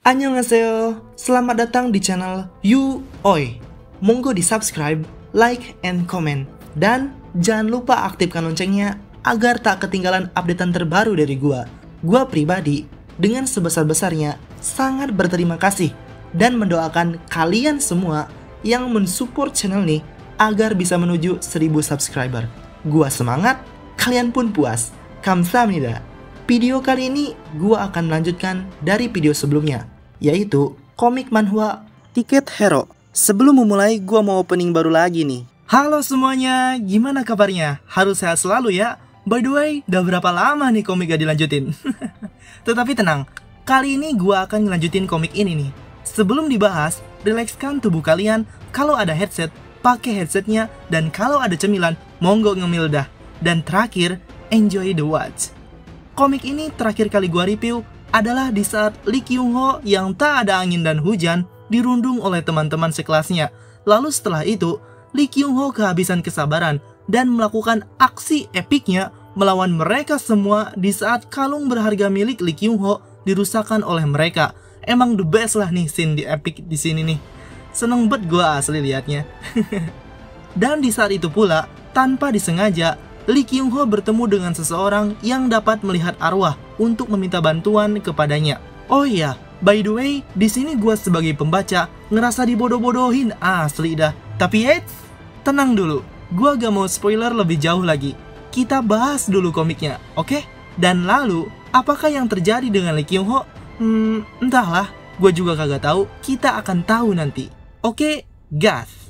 Annyeonghaseyo, selamat datang di channel You Oi. Monggo di subscribe, like, and comment. Dan jangan lupa aktifkan loncengnya agar tak ketinggalan updatean terbaru dari gua. Gua pribadi dengan sebesar-besarnya sangat berterima kasih dan mendoakan kalian semua yang mensupport channel ini agar bisa menuju 1000 subscriber. Gua semangat, kalian pun puas. Kamsahamnida. Video kali ini gua akan melanjutkan dari video sebelumnya, yaitu komik manhwa Ticket Hero. Sebelum memulai, gua mau opening baru lagi nih. Halo semuanya, gimana kabarnya? Harus sehat selalu ya. By the way, udah berapa lama nih komik gak dilanjutin? Tetapi tenang, kali ini gua akan ngelanjutin komik ini nih. Sebelum dibahas, rilekskan tubuh kalian. Kalau ada headset, pakai headsetnya. Dan kalau ada cemilan, monggo ngemil dah. Dan terakhir, enjoy the watch. Komik ini terakhir kali gua review adalah di saat Lee Kyung-ho yang tak ada angin dan hujan dirundung oleh teman-teman sekelasnya. Lalu setelah itu, Lee Kyung-ho kehabisan kesabaran dan melakukan aksi epiknya melawan mereka semua di saat kalung berharga milik Lee Kyung-ho dirusakkan oleh mereka. Emang the best lah nih scene di epic di sini nih. Seneng banget gua asli liatnya. Dan di saat itu pula, tanpa disengaja, Lee Kyung-ho bertemu dengan seseorang yang dapat melihat arwah untuk meminta bantuan kepadanya. Oh iya, by the way, di sini gue sebagai pembaca ngerasa dibodoh-bodohin asli dah. Tapi tenang dulu, gue gak mau spoiler lebih jauh lagi. Kita bahas dulu komiknya, oke? Dan lalu, apakah yang terjadi dengan Lee Kyung-ho? Entahlah, gue juga kagak tahu. Kita akan tahu nanti. Oke, gas.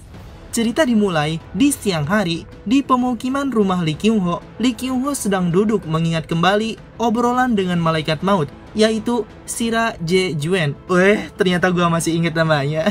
Cerita dimulai di siang hari di pemukiman rumah Lee Kyung-ho. Lee Kyung-ho sedang duduk mengingat kembali obrolan dengan malaikat maut, yaitu Sira Je-juen. Ternyata gua masih ingat namanya.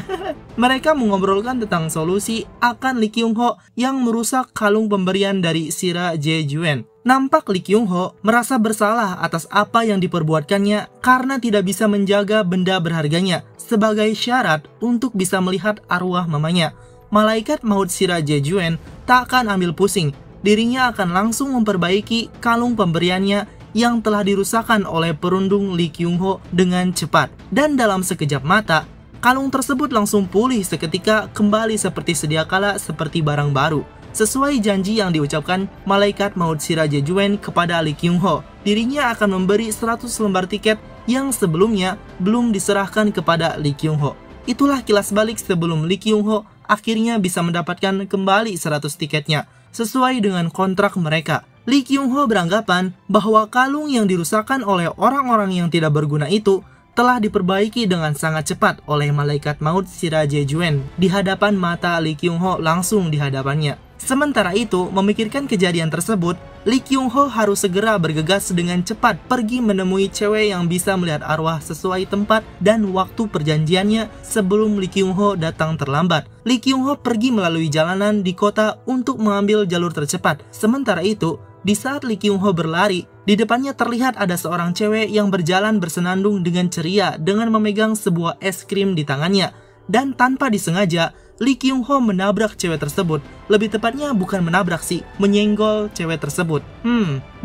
Mereka mengobrolkan tentang solusi akan Lee Kyung-ho yang merusak kalung pemberian dari Sira Je-juen. Nampak Lee Kyung-ho merasa bersalah atas apa yang diperbuatkannya karena tidak bisa menjaga benda berharganya sebagai syarat untuk bisa melihat arwah mamanya. Malaikat maut Sira Je-juen tak akan ambil pusing. Dirinya akan langsung memperbaiki kalung pemberiannya yang telah dirusakkan oleh perundung Lee Kyung-ho dengan cepat. Dan dalam sekejap mata, kalung tersebut langsung pulih seketika kembali seperti sedia kala seperti barang baru. Sesuai janji yang diucapkan malaikat maut Sira Je-juen kepada Lee Kyung-ho, dirinya akan memberi 100 lembar tiket yang sebelumnya belum diserahkan kepada Lee Kyung-ho. Itulah kilas balik sebelum Lee Kyung-ho akhirnya bisa mendapatkan kembali 100 tiketnya sesuai dengan kontrak mereka. Lee Kyung-ho beranggapan bahwa kalung yang dirusakkan oleh orang-orang yang tidak berguna itu telah diperbaiki dengan sangat cepat oleh malaikat maut Sira Je-juen di hadapan mata Lee Kyung-ho, langsung di hadapannya. Sementara itu, memikirkan kejadian tersebut, Lee Kyung-ho harus segera bergegas dengan cepat pergi menemui cewek yang bisa melihat arwah sesuai tempat dan waktu perjanjiannya sebelum Lee Kyung-ho datang terlambat. Lee Kyung-ho pergi melalui jalanan di kota untuk mengambil jalur tercepat. Sementara itu, di saat Lee Kyung-ho berlari, di depannya terlihat ada seorang cewek yang berjalan bersenandung dengan ceria dengan memegang sebuah es krim di tangannya. Dan tanpa disengaja, Lee Kyung-ho menabrak cewek tersebut. Lebih tepatnya bukan menabrak sih, menyenggol cewek tersebut.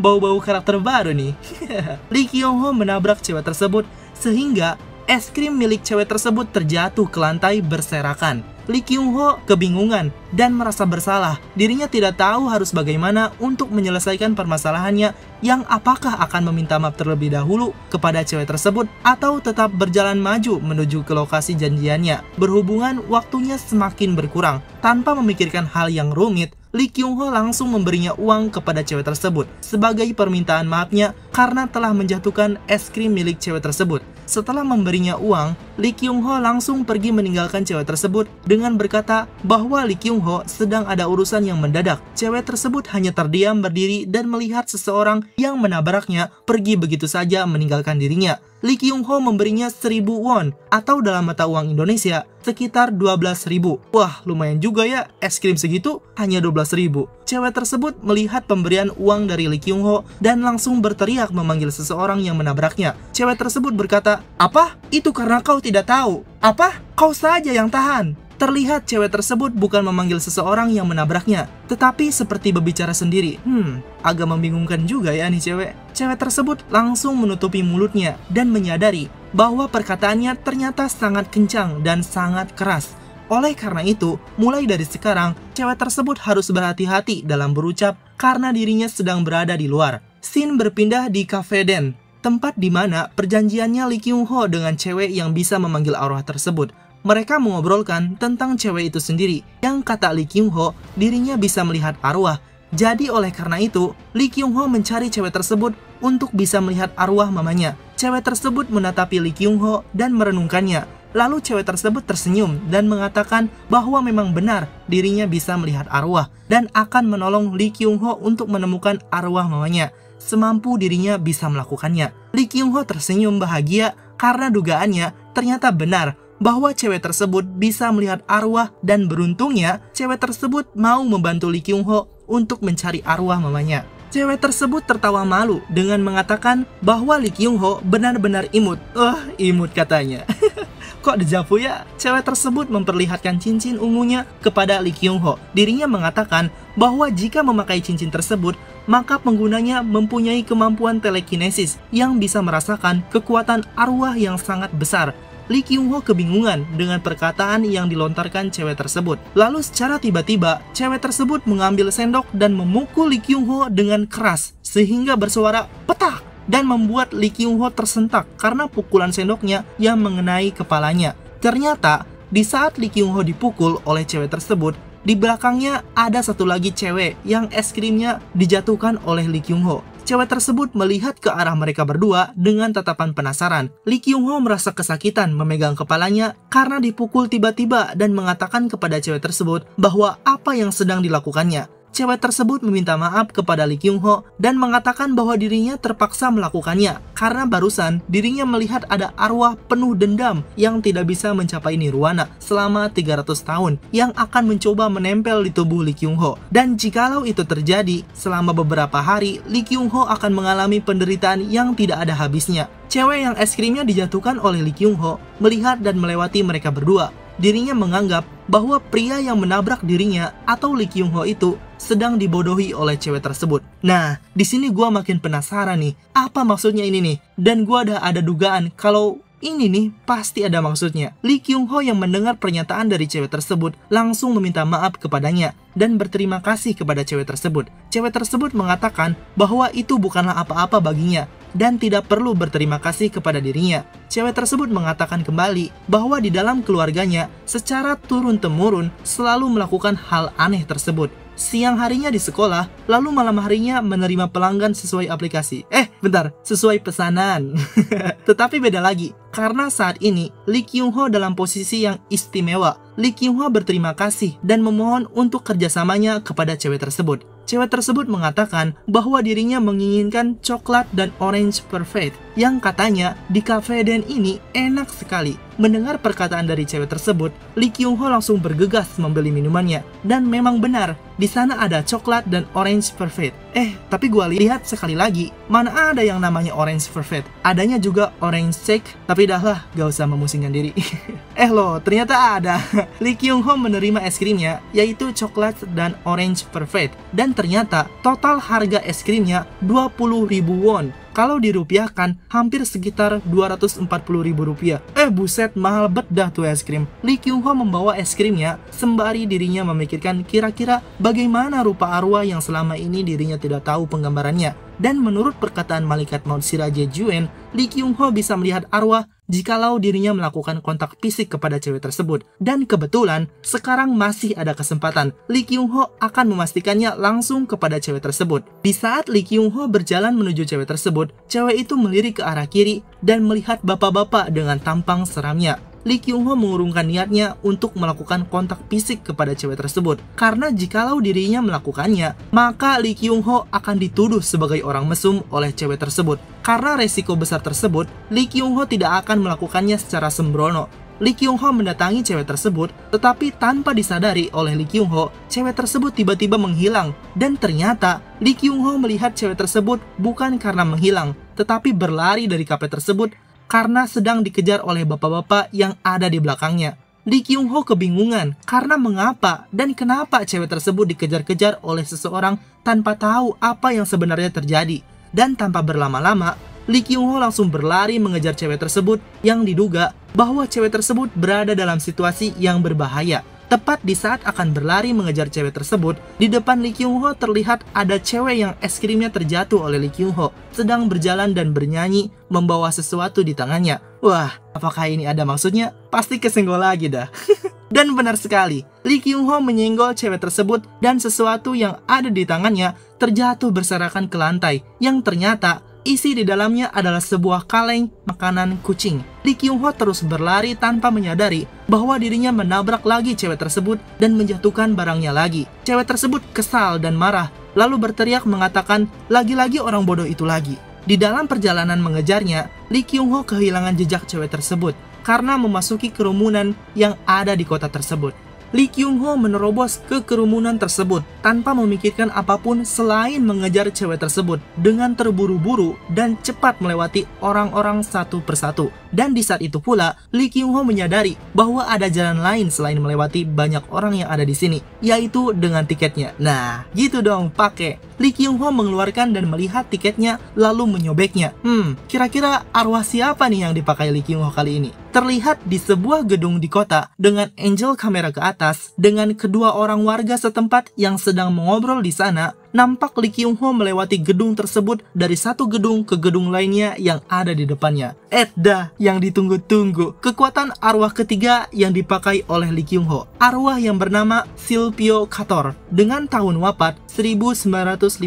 Bau-bau karakter baru nih. Lee Kyung-ho menabrak cewek tersebut sehingga es krim milik cewek tersebut terjatuh ke lantai berserakan. Lee Kyung-ho kebingungan dan merasa bersalah. Dirinya tidak tahu harus bagaimana untuk menyelesaikan permasalahannya, yang apakah akan meminta maaf terlebih dahulu kepada cewek tersebut atau tetap berjalan maju menuju ke lokasi janjiannya. Berhubungan waktunya semakin berkurang. Tanpa memikirkan hal yang rumit, Lee Kyung-ho langsung memberinya uang kepada cewek tersebut sebagai permintaan maafnya karena telah menjatuhkan es krim milik cewek tersebut. Setelah memberinya uang, Lee Kyung-ho langsung pergi meninggalkan cewek tersebut dengan berkata bahwa Lee Kyung-ho sedang ada urusan yang mendadak. Cewek tersebut hanya terdiam berdiri dan melihat seseorang yang menabraknya pergi begitu saja meninggalkan dirinya. Lee Kyung-ho memberinya 1000 won atau dalam mata uang Indonesia sekitar 12.000. Wah, lumayan juga ya, es krim segitu hanya 12.000. Cewek tersebut melihat pemberian uang dari Lee Kyung-ho dan langsung berteriak memanggil seseorang yang menabraknya. Cewek tersebut berkata, "Apa? Itu karena kau tidak tahu. Apa? Kau saja yang tahan." Terlihat cewek tersebut bukan memanggil seseorang yang menabraknya, tetapi seperti berbicara sendiri. Agak membingungkan juga ya nih cewek. Cewek tersebut langsung menutupi mulutnya dan menyadari bahwa perkataannya ternyata sangat kencang dan sangat keras. Oleh karena itu, mulai dari sekarang, cewek tersebut harus berhati-hati dalam berucap karena dirinya sedang berada di luar. Scene berpindah di Cafe Den, tempat di mana perjanjiannya Lee Kyung Ho dengan cewek yang bisa memanggil arwah tersebut. Mereka mengobrolkan tentang cewek itu sendiri, yang kata Lee Kyung Ho, dirinya bisa melihat arwah. Jadi oleh karena itu, Lee Kyung Ho mencari cewek tersebut untuk bisa melihat arwah mamanya. Cewek tersebut menatapi Lee Kyung Ho dan merenungkannya. Lalu cewek tersebut tersenyum dan mengatakan bahwa memang benar dirinya bisa melihat arwah dan akan menolong Lee Kyung Ho untuk menemukan arwah mamanya semampu dirinya bisa melakukannya. Lee Kyung Ho tersenyum bahagia karena dugaannya ternyata benar bahwa cewek tersebut bisa melihat arwah, dan beruntungnya cewek tersebut mau membantu Lee Kyung Ho untuk mencari arwah mamanya. Cewek tersebut tertawa malu dengan mengatakan bahwa Lee Kyung Ho benar-benar imut. Imut katanya. Kok dejavu ya? Cewek tersebut memperlihatkan cincin ungunya kepada Lee Kyung Ho. Dirinya mengatakan bahwa jika memakai cincin tersebut, maka penggunanya mempunyai kemampuan telekinesis yang bisa merasakan kekuatan arwah yang sangat besar. Lee Kyung Ho kebingungan dengan perkataan yang dilontarkan cewek tersebut. Lalu secara tiba-tiba, cewek tersebut mengambil sendok dan memukul Lee Kyung Ho dengan keras sehingga bersuara petak dan membuat Lee Kyung Ho tersentak karena pukulan sendoknya yang mengenai kepalanya. Ternyata, di saat Lee Kyung Ho dipukul oleh cewek tersebut, di belakangnya ada satu lagi cewek yang es krimnya dijatuhkan oleh Lee Kyung Ho. Cewek tersebut melihat ke arah mereka berdua dengan tatapan penasaran. Lee Kyung Ho merasa kesakitan memegang kepalanya karena dipukul tiba-tiba dan mengatakan kepada cewek tersebut bahwa apa yang sedang dilakukannya. Cewek tersebut meminta maaf kepada Lee Kyung Ho dan mengatakan bahwa dirinya terpaksa melakukannya karena barusan dirinya melihat ada arwah penuh dendam yang tidak bisa mencapai nirwana selama 300 tahun yang akan mencoba menempel di tubuh Lee Kyung Ho. Dan jikalau itu terjadi, selama beberapa hari Lee Kyung Ho akan mengalami penderitaan yang tidak ada habisnya. Cewek yang es krimnya dijatuhkan oleh Lee Kyung Ho melihat dan melewati mereka berdua. Dirinya menganggap bahwa pria yang menabrak dirinya atau Lee Kyung Ho itu sedang dibodohi oleh cewek tersebut. Nah, di sini gua makin penasaran nih, apa maksudnya ini nih? Dan gua ada dugaan kalau ini nih pasti ada maksudnya. Lee Kyung Ho yang mendengar pernyataan dari cewek tersebut langsung meminta maaf kepadanya dan berterima kasih kepada cewek tersebut. Cewek tersebut mengatakan bahwa itu bukanlah apa-apa baginya dan tidak perlu berterima kasih kepada dirinya. Cewek tersebut mengatakan kembali bahwa di dalam keluarganya secara turun-temurun selalu melakukan hal aneh tersebut. Siang harinya di sekolah, lalu malam harinya menerima pelanggan sesuai aplikasi. Sesuai pesanan. Tetapi beda lagi, karena saat ini Lee Kyung Ho dalam posisi yang istimewa. Lee Kyung Ho berterima kasih dan memohon untuk kerjasamanya kepada cewek tersebut. Cewek tersebut mengatakan bahwa dirinya menginginkan coklat dan orange perfect yang katanya di Cafe Den ini enak sekali. Mendengar perkataan dari cewek tersebut, Lee Kyung Ho langsung bergegas membeli minumannya. Dan memang benar, di sana ada coklat dan orange perfect. Tapi gua lihat sekali lagi, mana ada yang namanya orange perfect. Adanya juga orange shake, tapi dah lah, gak usah memusingkan diri. Ternyata ada. Lee Kyung Ho menerima es krimnya, yaitu coklat dan orange perfect. Dan ternyata total harga es krimnya 20.000 won. Kalau dirupiahkan, hampir sekitar 240.000 rupiah. Buset, mahal bet dah tuh es krim. Lee Kyung Ho membawa es krimnya sembari dirinya memikirkan kira-kira bagaimana rupa arwah yang selama ini dirinya tidak tahu penggambarannya. Dan menurut perkataan malaikat maut Sira Jejuen, Lee Kyung Ho bisa melihat arwah jikalau dirinya melakukan kontak fisik kepada cewek tersebut. Dan kebetulan, sekarang masih ada kesempatan. Lee Kyung Ho akan memastikannya langsung kepada cewek tersebut. Di saat Lee Kyung Ho berjalan menuju cewek tersebut, cewek itu melirik ke arah kiri dan melihat bapak-bapak dengan tampang seramnya. Lee Kyung Ho mengurungkan niatnya untuk melakukan kontak fisik kepada cewek tersebut. Karena jikalau dirinya melakukannya, maka Lee Kyung Ho akan dituduh sebagai orang mesum oleh cewek tersebut. Karena resiko besar tersebut, Lee Kyung Ho tidak akan melakukannya secara sembrono. Lee Kyung Ho mendatangi cewek tersebut, tetapi tanpa disadari oleh Lee Kyung Ho, cewek tersebut tiba-tiba menghilang. Dan ternyata, Lee Kyung Ho melihat cewek tersebut bukan karena menghilang, tetapi berlari dari kafe tersebut karena sedang dikejar oleh bapak-bapak yang ada di belakangnya. Lee Kyung Ho kebingungan karena mengapa dan kenapa cewek tersebut dikejar-kejar oleh seseorang tanpa tahu apa yang sebenarnya terjadi. Dan tanpa berlama-lama, Lee Kyung Ho langsung berlari mengejar cewek tersebut yang diduga bahwa cewek tersebut berada dalam situasi yang berbahaya. Tepat di saat akan berlari mengejar cewek tersebut, di depan Lee Kyung Ho terlihat ada cewek yang es krimnya terjatuh oleh Lee Kyung Ho, sedang berjalan dan bernyanyi membawa sesuatu di tangannya. Wah, apakah ini ada maksudnya? Pasti kesenggol lagi dah. Dan benar sekali, Lee Kyung Ho menyenggol cewek tersebut dan sesuatu yang ada di tangannya terjatuh berserakan ke lantai, yang ternyata isi di dalamnya adalah sebuah kaleng makanan kucing. Lee Kyung Ho terus berlari tanpa menyadari bahwa dirinya menabrak lagi cewek tersebut dan menjatuhkan barangnya lagi. Cewek tersebut kesal dan marah, lalu berteriak mengatakan, lagi-lagi orang bodoh itu lagi. Di dalam perjalanan mengejarnya, Lee Kyung Ho kehilangan jejak cewek tersebut karena memasuki kerumunan yang ada di kota tersebut. Lee Kyung Ho menerobos ke kerumunan tersebut tanpa memikirkan apapun selain mengejar cewek tersebut dengan terburu-buru dan cepat melewati orang-orang satu persatu. Dan di saat itu pula, Lee Kyung Ho menyadari bahwa ada jalan lain selain melewati banyak orang yang ada di sini, yaitu dengan tiketnya. Nah, gitu dong, pakai. Lee Kyung Ho mengeluarkan dan melihat tiketnya lalu menyobeknya. Kira-kira arwah siapa nih yang dipakai Lee Kyung Ho kali ini? Terlihat di sebuah gedung di kota dengan angle kamera ke atas dengan kedua orang warga setempat yang sedang mengobrol di sana. Nampak Lee Kyung Ho melewati gedung tersebut dari satu gedung ke gedung lainnya yang ada di depannya. Dah, yang ditunggu-tunggu. Kekuatan arwah ketiga yang dipakai oleh Lee Kyung Ho. Arwah yang bernama Silpyo Kator dengan tahun wafat 1952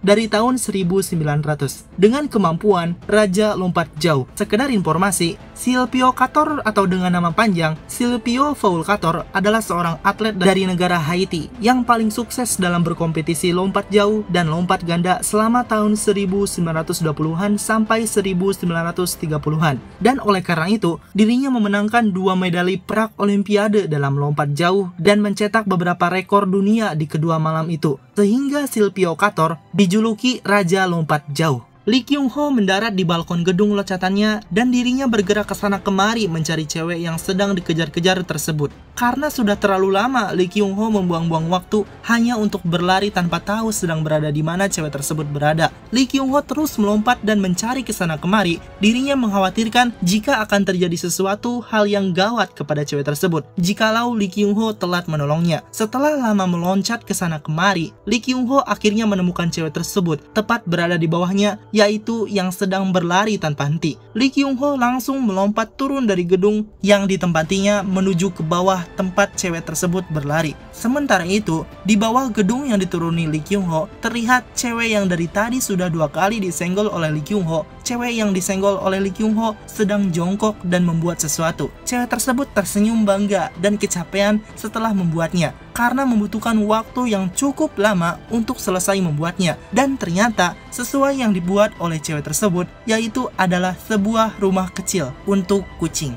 dari tahun 1900 dengan kemampuan Raja Lompat Jauh. Sekedar informasi, Silpyo Kator atau dengan nama panjang Silpyo Kator adalah seorang atlet dari negara Haiti yang paling sukses dalam berkompetisi lompat jauh dan lompat ganda selama tahun 1920-an sampai 1930-an. Dan oleh karena itu, dirinya memenangkan 2 medali perak olimpiade dalam lompat jauh dan mencetak beberapa rekor dunia di kedua malam itu. Sehingga Silpyo Kator dijuluki Raja Lompat Jauh. Lee Kyung Ho mendarat di balkon gedung locatannya dan dirinya bergerak ke sana kemari mencari cewek yang sedang dikejar-kejar tersebut. Karena sudah terlalu lama Lee Kyung Ho membuang-buang waktu hanya untuk berlari tanpa tahu sedang berada di mana cewek tersebut berada. Lee Kyung Ho terus melompat dan mencari ke sana kemari. Dirinya mengkhawatirkan jika akan terjadi sesuatu hal yang gawat kepada cewek tersebut jikalau Lee Kyung Ho telat menolongnya. Setelah lama meloncat ke sana kemari, Lee Kyung Ho akhirnya menemukan cewek tersebut tepat berada di bawahnya, yaitu yang sedang berlari tanpa henti. Lee Kyung Ho langsung melompat turun dari gedung yang ditempatinya menuju ke bawah tempat cewek tersebut berlari. Sementara itu, di bawah gedung yang dituruni Lee Kyung Ho, terlihat cewek yang dari tadi sudah 2 kali disenggol oleh Lee Kyung Ho. Cewek yang disenggol oleh Lee Kyung Ho sedang jongkok dan membuat sesuatu. Cewek tersebut tersenyum bangga dan kecapean setelah membuatnya karena membutuhkan waktu yang cukup lama untuk selesai membuatnya. Dan ternyata sesuai yang dibuat oleh cewek tersebut, yaitu adalah sebuah rumah kecil untuk kucing.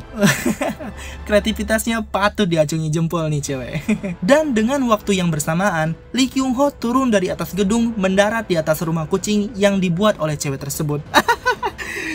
Kreativitasnya patut diacungi jempol nih cewek. Dan dengan waktu yang bersamaan, Lee Kyung Ho turun dari atas gedung mendarat di atas rumah kucing yang dibuat oleh cewek tersebut.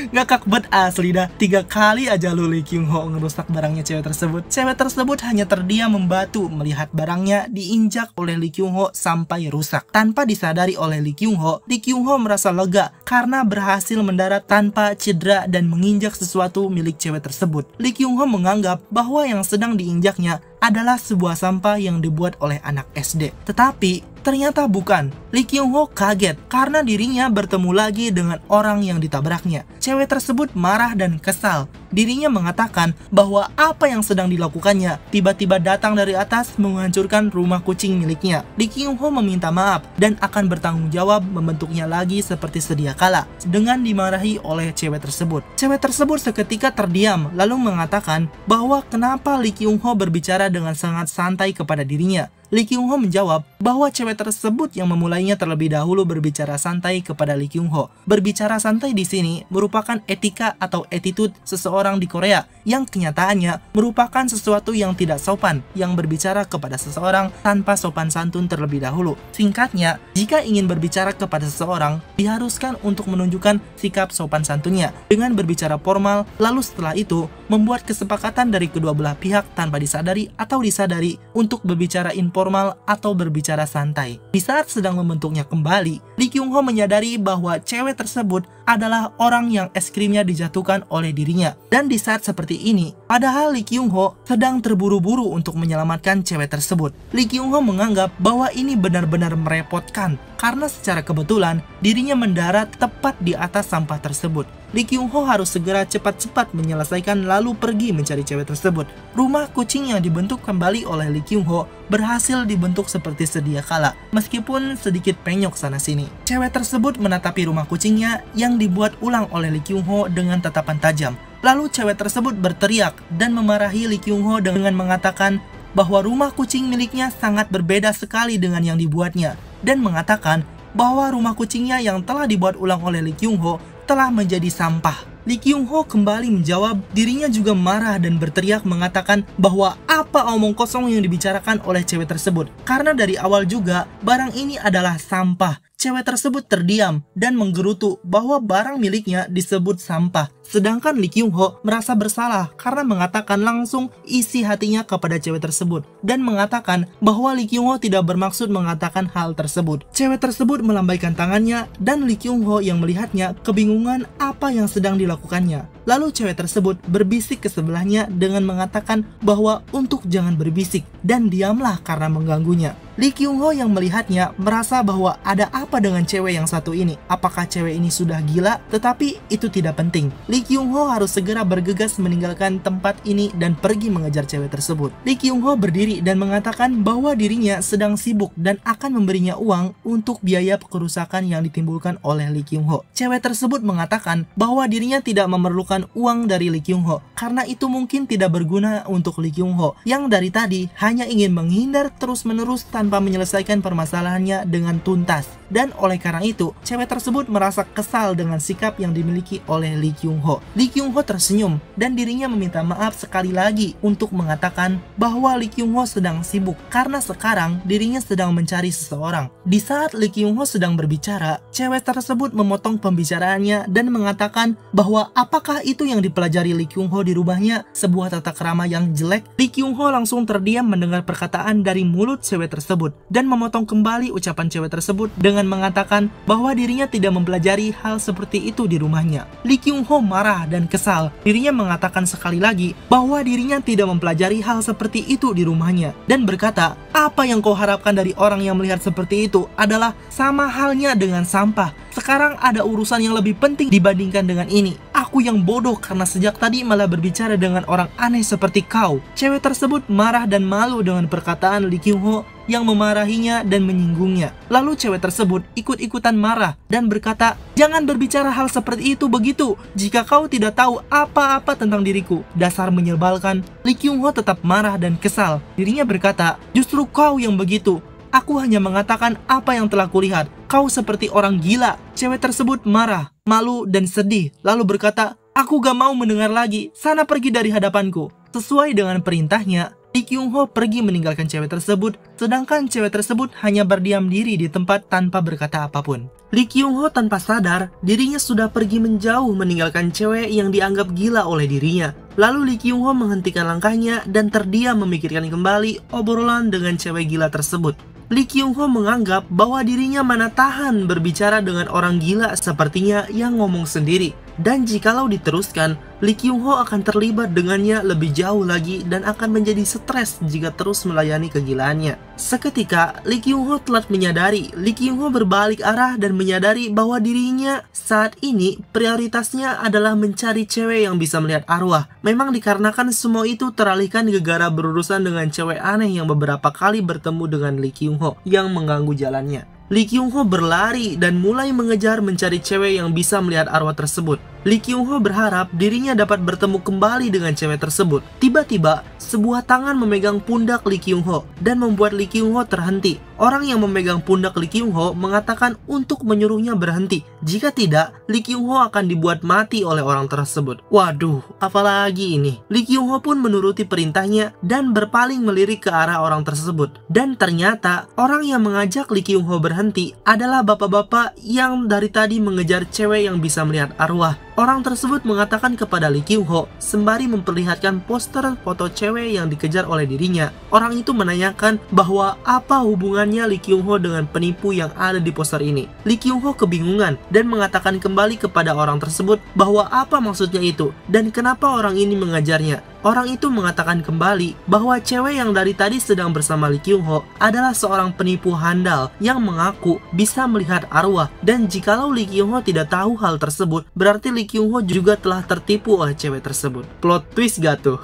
Ngakak banget asli dah. 3 kali aja lu Lee Kyung Ho ngerusak barangnya cewek tersebut. Cewek tersebut hanya terdiam membatu melihat barangnya diinjak oleh Lee Kyung Ho sampai rusak. Tanpa disadari oleh Lee Kyung Ho merasa lega karena berhasil mendarat tanpa cedera dan menginjak sesuatu milik cewek tersebut. Lee Kyung Ho menganggap bahwa yang sedang diinjaknya adalah sebuah sampah yang dibuat oleh anak SD. Tetapi ternyata bukan. Lee Kyung Ho kaget karena dirinya bertemu lagi dengan orang yang ditabraknya. Cewek tersebut marah dan kesal. Dirinya mengatakan bahwa apa yang sedang dilakukannya tiba-tiba datang dari atas menghancurkan rumah kucing miliknya. Lee Kyung Ho meminta maaf dan akan bertanggung jawab membentuknya lagi seperti sedia kala dengan dimarahi oleh cewek tersebut. Cewek tersebut seketika terdiam lalu mengatakan bahwa kenapa Lee Kyung Ho berbicara dengan sangat santai kepada dirinya. Lee Kyung Ho menjawab bahwa cewek tersebut yang memulainya terlebih dahulu berbicara santai kepada Lee Kyung Ho. Berbicara santai di sini merupakan etika atau attitude seseorang di Korea yang kenyataannya merupakan sesuatu yang tidak sopan, yang berbicara kepada seseorang tanpa sopan santun terlebih dahulu. Singkatnya, jika ingin berbicara kepada seseorang, diharuskan untuk menunjukkan sikap sopan santunnya dengan berbicara formal, lalu setelah itu membuat kesepakatan dari kedua belah pihak tanpa disadari atau disadari untuk berbicara informal formal atau berbicara santai. Di saat sedang membentuknya kembali, Lee Kyung Ho menyadari bahwa cewek tersebut adalah orang yang es krimnya dijatuhkan oleh dirinya. Dan di saat seperti ini, padahal Lee Kyung Ho sedang terburu-buru untuk menyelamatkan cewek tersebut, Lee Kyung Ho menganggap bahwa ini benar-benar merepotkan karena secara kebetulan dirinya mendarat tepat di atas sampah tersebut. Lee Kyung Ho harus segera cepat-cepat menyelesaikan lalu pergi mencari cewek tersebut. Rumah kucing yang dibentuk kembali oleh Lee Kyung Ho berhasil dibentuk seperti sedia kala, meskipun sedikit penyok sana-sini. Cewek tersebut menatapi rumah kucingnya yang dibuat ulang oleh Lee Kyung Ho dengan tatapan tajam. Lalu cewek tersebut berteriak dan memarahi Lee Kyung Ho dengan mengatakan bahwa rumah kucing miliknya sangat berbeda sekali dengan yang dibuatnya, dan mengatakan bahwa rumah kucingnya yang telah dibuat ulang oleh Lee Kyung Ho telah menjadi sampah. Lee Kyung Ho kembali menjawab dirinya juga marah dan berteriak mengatakan bahwa apa omong kosong yang dibicarakan oleh cewek tersebut, karena dari awal juga barang ini adalah sampah. Cewek tersebut terdiam dan menggerutu bahwa barang miliknya disebut sampah. Sedangkan Lee Kyung Ho merasa bersalah karena mengatakan langsung isi hatinya kepada cewek tersebut dan mengatakan bahwa Lee Kyung Ho tidak bermaksud mengatakan hal tersebut. Cewek tersebut melambaikan tangannya dan Lee Kyung Ho yang melihatnya kebingungan apa yang sedang dilakukannya. Lalu cewek tersebut berbisik ke sebelahnya dengan mengatakan bahwa untuk jangan berbisik dan diamlah karena mengganggunya. Lee Kyung Ho yang melihatnya merasa bahwa ada apa dengan cewek yang satu ini. Apakah cewek ini sudah gila? Tetapi itu tidak penting. Lee Kyung Ho harus segera bergegas meninggalkan tempat ini dan pergi mengejar cewek tersebut. Lee Kyung Ho berdiri dan mengatakan bahwa dirinya sedang sibuk dan akan memberinya uang untuk biaya kerusakan yang ditimbulkan oleh Lee Kyung Ho. Cewek tersebut mengatakan bahwa dirinya tidak memerlukan uang dari Lee Kyung Ho karena itu mungkin tidak berguna untuk Lee Kyung Ho yang dari tadi hanya ingin menghindar terus-menerus tanpa menyelesaikan permasalahannya dengan tuntas. Dan oleh karena itu, cewek tersebut merasa kesal dengan sikap yang dimiliki oleh Lee Kyung Ho. Lee Kyung Ho tersenyum dan dirinya meminta maaf sekali lagi untuk mengatakan bahwa Lee Kyung Ho sedang sibuk karena sekarang dirinya sedang mencari seseorang. Di saat Lee Kyung Ho sedang berbicara, cewek tersebut memotong pembicaraannya dan mengatakan bahwa apakah itu yang dipelajari Lee Kyung Ho di rumahnya, sebuah tata krama yang jelek. Lee Kyung Ho langsung terdiam mendengar perkataan dari mulut cewek tersebut dan memotong kembali ucapan cewek tersebut dengan mengatakan bahwa dirinya tidak mempelajari hal seperti itu di rumahnya. Lee Kyung Ho marah dan kesal. Dirinya mengatakan sekali lagi bahwa dirinya tidak mempelajari hal seperti itu di rumahnya dan berkata, apa yang kau harapkan dari orang yang melihat seperti itu adalah sama halnya dengan sampah. Sekarang ada urusan yang lebih penting dibandingkan dengan ini. Aku yang bodoh karena sejak tadi malah berbicara dengan orang aneh seperti kau. Cewek tersebut marah dan malu dengan perkataan Lee Kyung Ho yang memarahinya dan menyinggungnya. Lalu cewek tersebut ikut-ikutan marah dan berkata, jangan berbicara hal seperti itu begitu jika kau tidak tahu apa-apa tentang diriku. Dasar menyebalkan. Lee Kyung Ho tetap marah dan kesal. Dirinya berkata, justru kau yang begitu. Aku hanya mengatakan apa yang telah kulihat. Kau seperti orang gila. Cewek tersebut marah, malu, dan sedih. Lalu berkata, aku gak mau mendengar lagi. Sana pergi dari hadapanku. Sesuai dengan perintahnya, Lee Kyung Ho pergi meninggalkan cewek tersebut, sedangkan cewek tersebut hanya berdiam diri di tempat tanpa berkata apapun. Lee Kyung Ho tanpa sadar, dirinya sudah pergi menjauh meninggalkan cewek yang dianggap gila oleh dirinya. Lalu Lee Kyung Ho menghentikan langkahnya dan terdiam memikirkan kembali obrolan dengan cewek gila tersebut. Lee Kyung Ho menganggap bahwa dirinya mana tahan berbicara dengan orang gila sepertinya yang ngomong sendiri. Dan jikalau diteruskan, Lee Kyung Ho akan terlibat dengannya lebih jauh lagi dan akan menjadi stres jika terus melayani kegilaannya. Seketika, Lee Kyung Ho telah menyadari. Lee Kyung Ho berbalik arah dan menyadari bahwa dirinya saat ini prioritasnya adalah mencari cewek yang bisa melihat arwah. Memang dikarenakan semua itu teralihkan gegara berurusan dengan cewek aneh yang beberapa kali bertemu dengan Lee Kyung Ho yang mengganggu jalannya. Lee Kyung Ho berlari dan mulai mengejar mencari cewek yang bisa melihat arwah tersebut. Lee Kyung Ho berharap dirinya dapat bertemu kembali dengan cewek tersebut. Tiba-tiba, sebuah tangan memegang pundak Lee Kyung Ho dan membuat Lee Kyung Ho terhenti. Orang yang memegang pundak Lee Kyung Ho mengatakan untuk menyuruhnya berhenti. Jika tidak, Lee Kyung Ho akan dibuat mati oleh orang tersebut. Waduh, apalagi ini? Lee Kyung Ho pun menuruti perintahnya dan berpaling melirik ke arah orang tersebut. Dan ternyata, orang yang mengajak Lee Kyung Ho berhenti adalah bapak-bapak yang dari tadi mengejar cewek yang bisa melihat arwah. Orang tersebut mengatakan kepada Lee Kyung-ho sembari memperlihatkan poster foto cewek yang dikejar oleh dirinya. Orang itu menanyakan bahwa apa hubungannya Lee Kyung-ho dengan penipu yang ada di poster ini. Lee Kyung-ho kebingungan dan mengatakan kembali kepada orang tersebut bahwa apa maksudnya itu dan kenapa orang ini mengajarnya. Orang itu mengatakan kembali bahwa cewek yang dari tadi sedang bersama Lee Kyung-ho adalah seorang penipu handal yang mengaku bisa melihat arwah, dan jikalau Lee Kyung-ho tidak tahu hal tersebut, berarti Lee Kyung-ho juga telah tertipu oleh cewek tersebut. Plot twist gak tuh?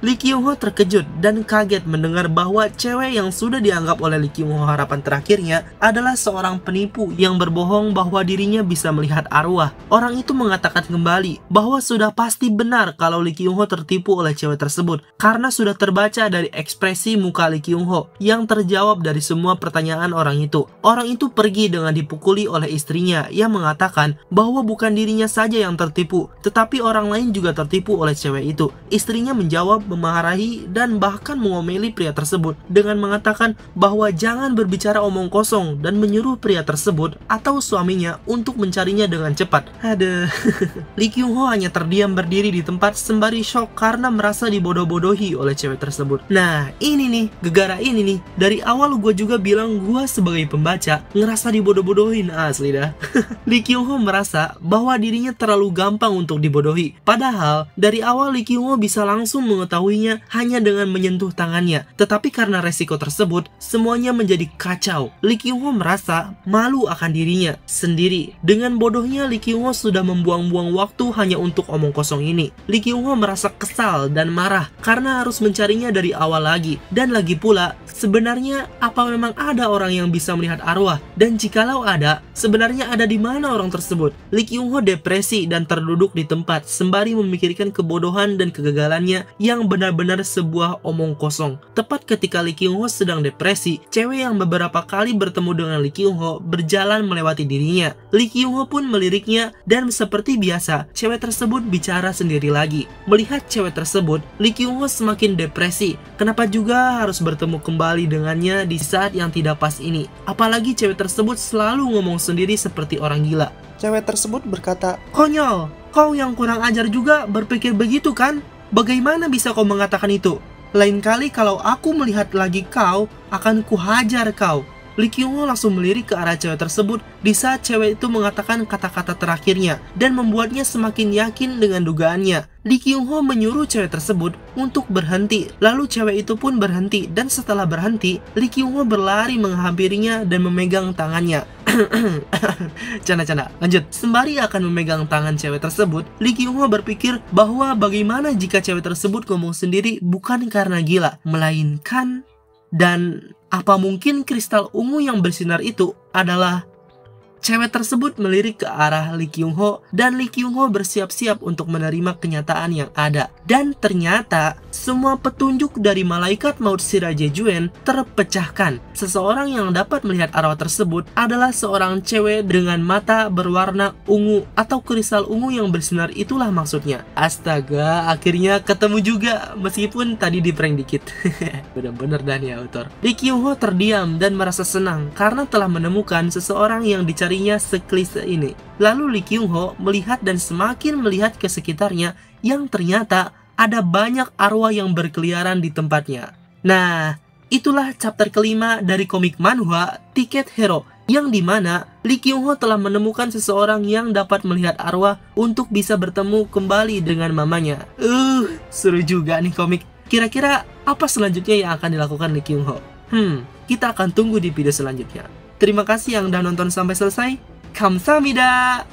Lee Kyung-ho terkejut dan kaget mendengar bahwa cewek yang sudah dianggap oleh Lee Kyung-ho harapan terakhirnya adalah seorang penipu yang berbohong bahwa dirinya bisa melihat arwah. Orang itu mengatakan kembali bahwa sudah pasti benar kalau Lee Kyung-ho tertipu oleh cewek tersebut karena sudah terbaca dari ekspresi muka Lee Kyung-ho yang terjawab dari semua pertanyaan orang itu. Orang itu pergi dengan dipukuli oleh istrinya yang mengatakan bahwa bukan dirinya saja yang tertipu, tetapi orang lain juga tertipu oleh cewek itu. Istrinya menjawab, memarahi, dan bahkan mengomeli pria tersebut dengan mengatakan bahwa jangan berbicara omong kosong dan menyuruh pria tersebut atau suaminya untuk mencarinya dengan cepat. Aduh. Lee Kyung-ho hanya terdiam berdiri di tempat sembari shock karena merasa dibodoh-bodohi oleh cewek tersebut. Nah, ini nih, gegara ini nih. Dari awal gue juga bilang gue sebagai pembaca ngerasa dibodoh-bodohin, asli dah. Lee Kyung-ho merasa bahwa dirinya terlalu gampang untuk dibodohi. Padahal, dari awal Lee Kyung-ho bisa langsung mengetahuinya hanya dengan menyentuh tangannya. Tetapi karena resiko tersebut, semuanya menjadi kacau. Lee Kyung-ho merasa malu akan dirinya sendiri. Dengan bodohnya, Lee Kyung-ho sudah membuang-buang waktu hanya untuk omong kosong ini. Lee Kyung-ho merasa kesal dan marah karena harus mencarinya dari awal lagi. Dan lagi pula, sebenarnya apa memang ada orang yang bisa melihat arwah? Dan jikalau ada, sebenarnya ada di mana orang tersebut? Lee Kyung-ho depresi dan terduduk di tempat sembari memikirkan kebodohan dan kegagalannya yang benar-benar sebuah omong kosong. Tepat ketika Lee Kyung-ho sedang depresi, cewek yang beberapa kali bertemu dengan Lee Kyung-ho berjalan melewati dirinya. Lee Kyung-ho pun meliriknya dan seperti biasa, cewek tersebut bicara sendiri lagi. Melihat cewek tersebut, Lee Kyung-ho semakin depresi. Kenapa juga harus bertemu kembali dengannya di saat yang tidak pas ini? Apalagi cewek tersebut selalu ngomong sendiri seperti orang gila. Cewek tersebut berkata, "Konyol, kau yang kurang ajar juga berpikir begitu kan? Bagaimana bisa kau mengatakan itu? Lain kali kalau aku melihat lagi kau, akan kuhajar kau." Lee Kyung-ho langsung melirik ke arah cewek tersebut di saat cewek itu mengatakan kata-kata terakhirnya dan membuatnya semakin yakin dengan dugaannya. Lee Kyung-ho menyuruh cewek tersebut untuk berhenti. Lalu cewek itu pun berhenti, dan setelah berhenti, Lee Kyung-ho berlari menghampirinya dan memegang tangannya. Canda-canda, lanjut. Sembari akan memegang tangan cewek tersebut, Lee Kyung-ho berpikir bahwa bagaimana jika cewek tersebut ngomong sendiri bukan karena gila, melainkan dan apa mungkin kristal ungu yang bersinar itu adalah... Cewek tersebut melirik ke arah Lee Kyung-ho dan Lee Kyung-ho bersiap-siap untuk menerima kenyataan yang ada. Dan ternyata semua petunjuk dari malaikat maut Shira Jae-juen terpecahkan. Seseorang yang dapat melihat arwah tersebut adalah seorang cewek dengan mata berwarna ungu atau kristal ungu yang bersinar, itulah maksudnya. Astaga, akhirnya ketemu juga meskipun tadi di prank dikit. Bener-bener dan ya autor. Lee Kyung-ho terdiam dan merasa senang karena telah menemukan seseorang yang dicari seklise ini. Lalu Lee Kyung-ho melihat dan semakin melihat ke sekitarnya yang ternyata ada banyak arwah yang berkeliaran di tempatnya. Nah, itulah chapter kelima dari komik manhwa Ticket Hero, yang dimana Lee Kyung-ho telah menemukan seseorang yang dapat melihat arwah untuk bisa bertemu kembali dengan mamanya. Seru juga nih komik. Kira-kira apa selanjutnya yang akan dilakukan Lee Kyung-ho? Kita akan tunggu di video selanjutnya. Terima kasih yang udah nonton sampai selesai. Kamsahamnida.